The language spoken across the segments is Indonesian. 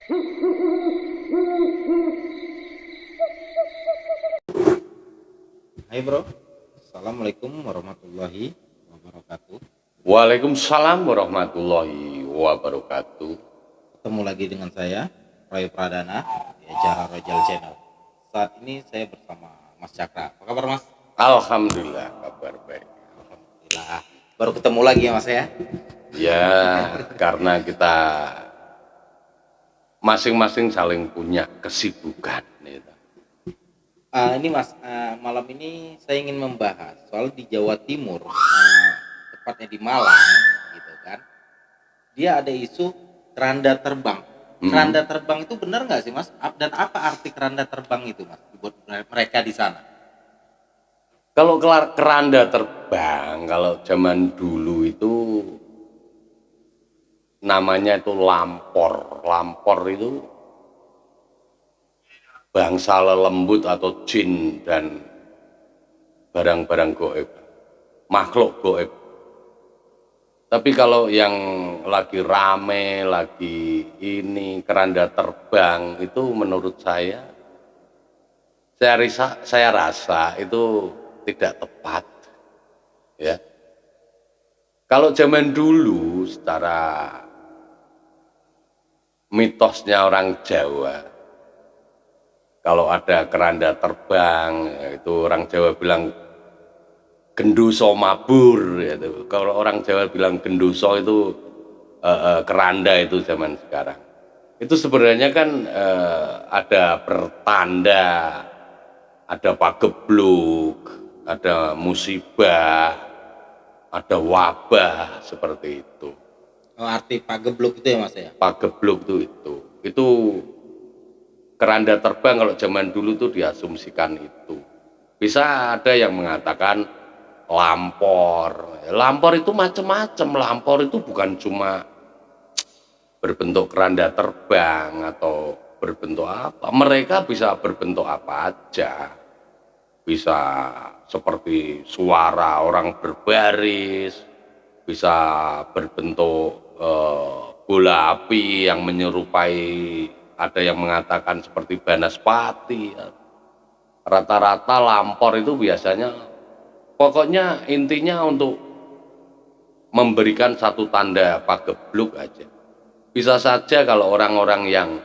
Hai bro, Assalamualaikum warahmatullahi wabarakatuh. Waalaikumsalam warahmatullahi wabarakatuh. Ketemu lagi dengan saya, Roy Pradana, di acara Rojal Channel. Saat ini saya bersama Mas Cakra. Apa kabar Mas? Alhamdulillah kabar baik. Alhamdulillah. Baru ketemu lagi ya Mas ya? Ya, karena kita masing-masing saling punya kesibukan. Gitu. Ini Mas, malam ini saya ingin membahas soal di Jawa Timur, tepatnya di Malang, gitu kan. Dia ada isu keranda terbang. Keranda terbang itu benar nggak sih Mas? Dan apa arti keranda terbang itu Mas buat mereka di sana? Kalau keranda terbang, kalau zaman dulu itu namanya itu lampor. Lampor itu bangsa lelembut atau jin dan barang-barang goib, makhluk goib. Tapi kalau yang lagi rame, lagi ini keranda terbang itu menurut saya rasa itu tidak tepat, ya. Kalau zaman dulu secara mitosnya orang Jawa, kalau ada keranda terbang, itu orang Jawa bilang gendoso mabur, gitu. Kalau orang Jawa bilang gendoso itu keranda itu zaman sekarang. Itu sebenarnya kan ada pertanda, ada pagebluk, ada musibah, ada wabah seperti itu. Oh, arti pagebluk itu ya Mas ya? Pagebluk itu keranda terbang kalau zaman dulu tuh diasumsikan itu. Bisa ada yang mengatakan lampor. Lampor itu macam-macam. Lampor itu bukan cuma berbentuk keranda terbang atau berbentuk apa. Mereka bisa berbentuk apa aja. Bisa seperti suara orang berbaris, bisa berbentuk bola api yang menyerupai, ada yang mengatakan seperti banaspati. Rata-rata lampor itu biasanya, pokoknya intinya untuk memberikan satu tanda pagebluk aja. Bisa saja kalau orang-orang yang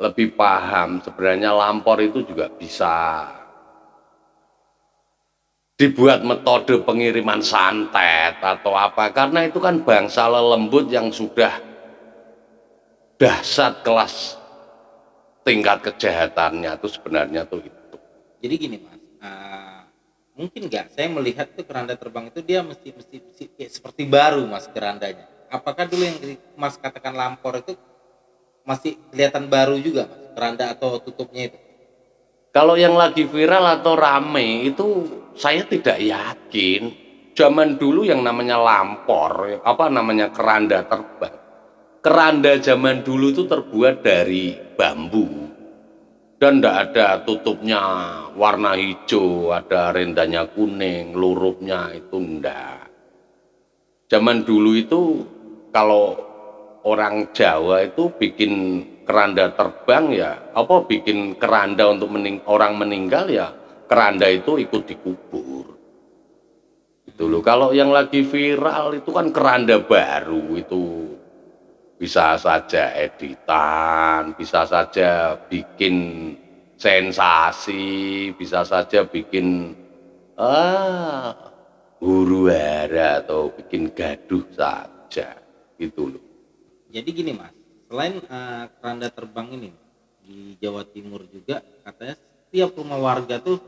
lebih paham, sebenarnya lampor itu juga bisa dibuat metode pengiriman santet atau apa, karena itu kan bangsa lelembut yang sudah dahsyat kelas tingkat kejahatannya itu sebenarnya tuh itu. Jadi gini Mas, mungkin nggak saya melihat tuh keranda terbang itu dia mesti kayak seperti baru Mas kerandanya. Apakah dulu yang Mas katakan lampor itu masih kelihatan baru juga Mas keranda atau tutupnya itu? Kalau yang lagi viral atau rame itu saya tidak yakin. Zaman dulu yang namanya lampor, apa namanya keranda terbang. Keranda zaman dulu itu terbuat dari bambu. Dan tidak ada tutupnya warna hijau, ada rendanya kuning, lurupnya itu enggak. Zaman dulu itu kalau orang Jawa itu bikin keranda terbang ya, apa bikin keranda untuk orang meninggal ya, keranda itu ikut dikubur. Itu loh. Kalau yang lagi viral itu kan keranda baru, itu bisa saja editan, bisa saja bikin sensasi, bisa saja bikin huru hara atau bikin gaduh saja, gitu loh. Jadi gini Mas, selain keranda terbang ini di Jawa Timur juga katanya setiap rumah warga tuh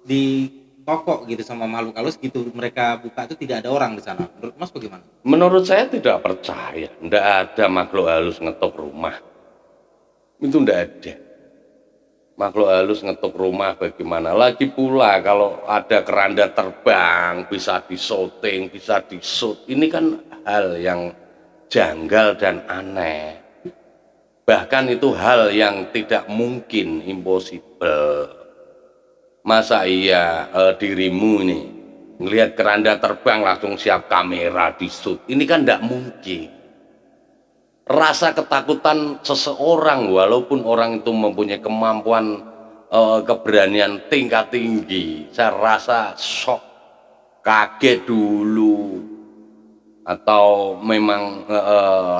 di toko gitu sama makhluk halus gitu mereka buka tuh tidak ada orang di sana. Menurut Mas bagaimana? Menurut saya tidak percaya, tidak ada makhluk halus ngetok rumah. Itu tidak ada. Makhluk halus ngetok rumah bagaimana? Lagi pula kalau ada keranda terbang, bisa disyuting, bisa disut. Ini kan hal yang janggal dan aneh. Bahkan itu hal yang tidak mungkin, impossible. Masa iya dirimu ini ngelihat keranda terbang langsung siap kamera disut? Ini kan tidak mungkin. Rasa ketakutan seseorang walaupun orang itu mempunyai kemampuan keberanian tingkat tinggi, saya rasa shock, kaget dulu, atau memang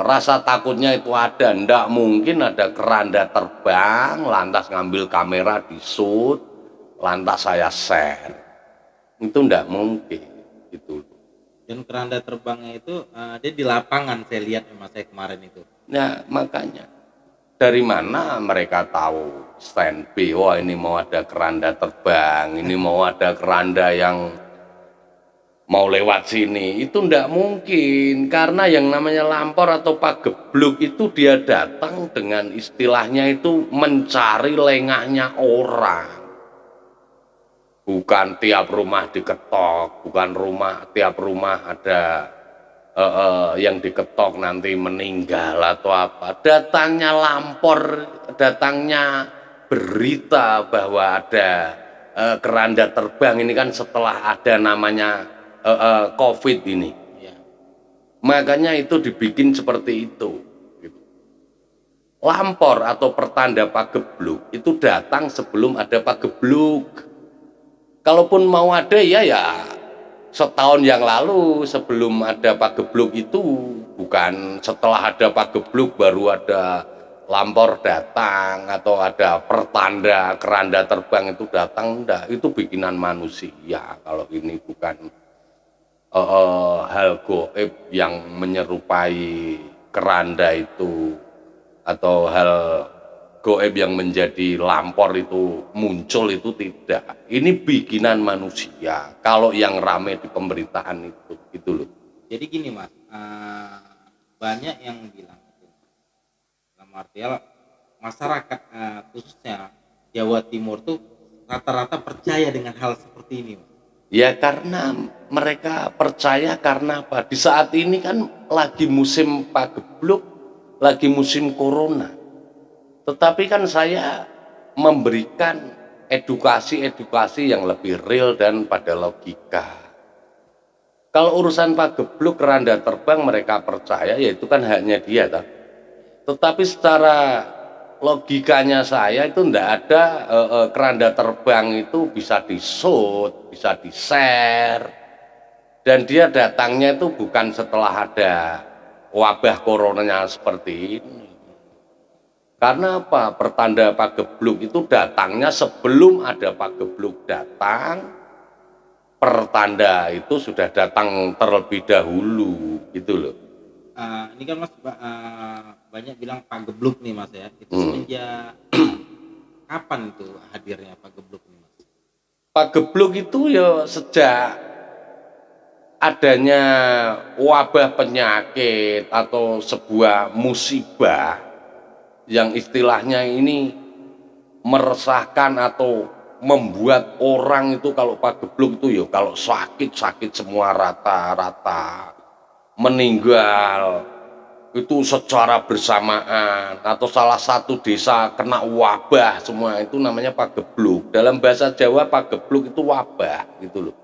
rasa takutnya itu ada. Ndak mungkin ada keranda terbang lantas ngambil kamera di shoot lantas saya share, itu ndak mungkin gitu. Dan keranda terbangnya itu dia di lapangan, saya lihat mas saya kemarin itu. Nah makanya dari mana mereka tahu stand B, wah ini mau ada keranda terbang, ini mau ada keranda yang mau lewat sini. Itu ndak mungkin, karena yang namanya lampor atau pagebluk itu dia datang dengan istilahnya itu mencari lengahnya orang. Bukan tiap rumah diketok, bukan tiap rumah ada yang diketok nanti meninggal atau apa. Datangnya lampor, datangnya berita bahwa ada keranda terbang ini kan setelah ada namanya COVID ini. Ya. Makanya itu dibikin seperti itu. Lampor atau pertanda pagebluk itu datang sebelum ada pagebluk. Kalaupun mau ada ya setahun yang lalu sebelum ada pagebluk itu, bukan setelah ada pagebluk baru ada lampor datang atau ada pertanda keranda terbang itu datang. Enggak, itu bikinan manusia. Kalau ini bukan hal goib yang menyerupai keranda itu atau hal goib yang menjadi lampor itu muncul, itu tidak. Ini bikinan manusia. Kalau yang rame di pemberitaan itu loh. Jadi gini mas, banyak yang bilang itu, dalam artian masyarakat khususnya Jawa Timur tuh rata-rata percaya dengan hal seperti ini mas. Ya karena mereka percaya karena apa? Di saat ini kan lagi musim pagebluk, lagi musim corona. Tetapi kan saya memberikan edukasi yang lebih real dan pada logika. Kalau urusan pagebluk keranda terbang mereka percaya, ya itu kan haknya dia. Tetapi secara logikanya saya itu tidak ada keranda terbang itu bisa di-shoot, bisa di-share. Dan dia datangnya itu bukan setelah ada wabah coronanya seperti ini. Karena apa? Pertanda pagebluk itu datangnya sebelum ada pagebluk datang. Pertanda itu sudah datang terlebih dahulu, gitu loh. Ini kan mas banyak bilang pagebluk nih mas ya. Itu semenjak kapan itu hadirnya pagebluk nih mas? Pagebluk itu ya sejak adanya wabah penyakit atau sebuah musibah yang istilahnya ini meresahkan atau membuat orang itu, kalau pagebluk itu ya kalau sakit semua rata-rata meninggal itu secara bersamaan, atau salah satu desa kena wabah semua, itu namanya pagebluk. Dalam bahasa Jawa pagebluk itu wabah gitu loh.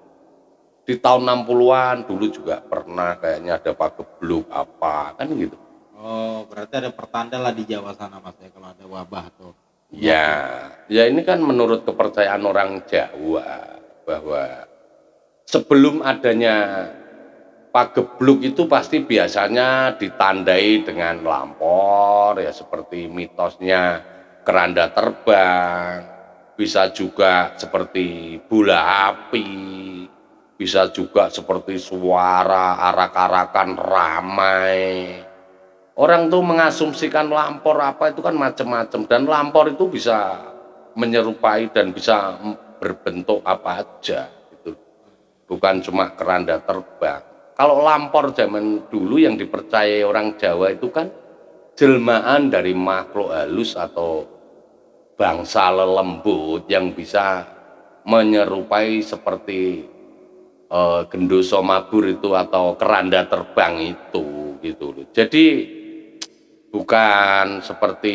Di tahun 60-an dulu juga pernah kayaknya ada pagebluk apa kan gitu. Oh, berarti ada pertanda lah di Jawa sana mas ya kalau ada wabah atau ya ini kan menurut kepercayaan orang Jawa bahwa sebelum adanya pagebluk itu pasti biasanya ditandai dengan lampor, ya seperti mitosnya keranda terbang, bisa juga seperti bola api, bisa juga seperti suara arak-arakan ramai. Orang tuh mengasumsikan lampor apa itu kan macam-macam, dan lampor itu bisa menyerupai dan bisa berbentuk apa aja gitu. Bukan cuma keranda terbang. Kalau lampor zaman dulu yang dipercayai orang Jawa itu kan jelmaan dari makhluk halus atau bangsa lelembut yang bisa menyerupai seperti gendoso mabur itu atau keranda terbang itu gitu loh. Jadi bukan seperti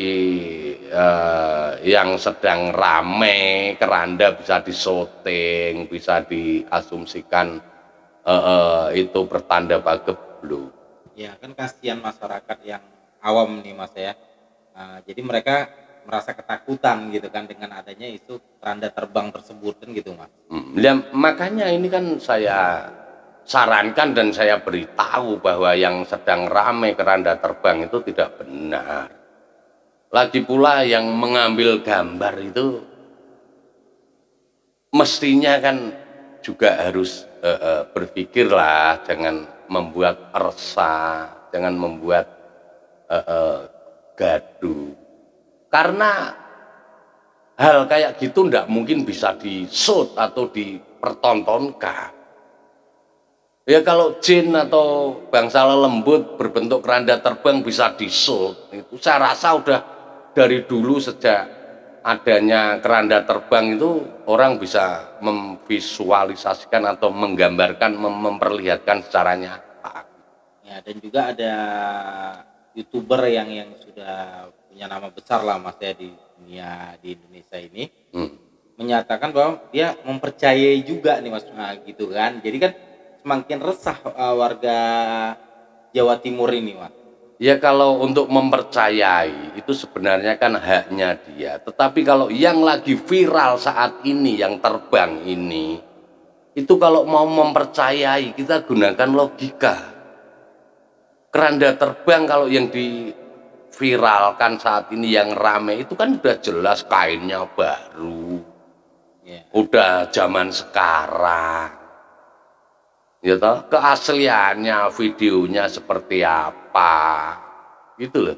yang sedang rame keranda bisa disyuting, bisa diasumsikan itu pertanda pagebluk. ya kan kasihan masyarakat yang awam nih Mas ya. Jadi mereka merasa ketakutan gitu kan dengan adanya isu keranda terbang tersebut kan gitu Mas. Ya, makanya ini kan saya sarankan dan saya beritahu bahwa yang sedang ramai keranda terbang itu tidak benar. Lagi pula yang mengambil gambar itu mestinya kan juga harus berpikirlah, jangan membuat resah, jangan membuat gaduh. Karena hal kayak gitu ndak mungkin bisa di-shoot atau dipertontonkan. Ya kalau jin atau bangsa lembut berbentuk keranda terbang bisa di-shoot, itu saya rasa udah dari dulu sejak adanya keranda terbang itu orang bisa memvisualisasikan atau menggambarkan, memperlihatkan secara nyata. Ya, dan juga ada YouTuber yang sudah punya nama besar lah Mas ya di dunia di Indonesia ini, menyatakan bahwa dia mempercayai juga nih Mas, gitu kan. Jadi kan semakin resah warga Jawa Timur ini Mas. Ya kalau untuk mempercayai itu sebenarnya kan haknya dia. Tetapi kalau yang lagi viral saat ini, yang terbang ini, itu kalau mau mempercayai kita gunakan logika. Keranda terbang kalau yang diviralkan saat ini yang rame itu kan udah jelas kainnya baru. Ya. Udah zaman sekarang. Ya toh, keasliannya videonya seperti apa. Gitu loh.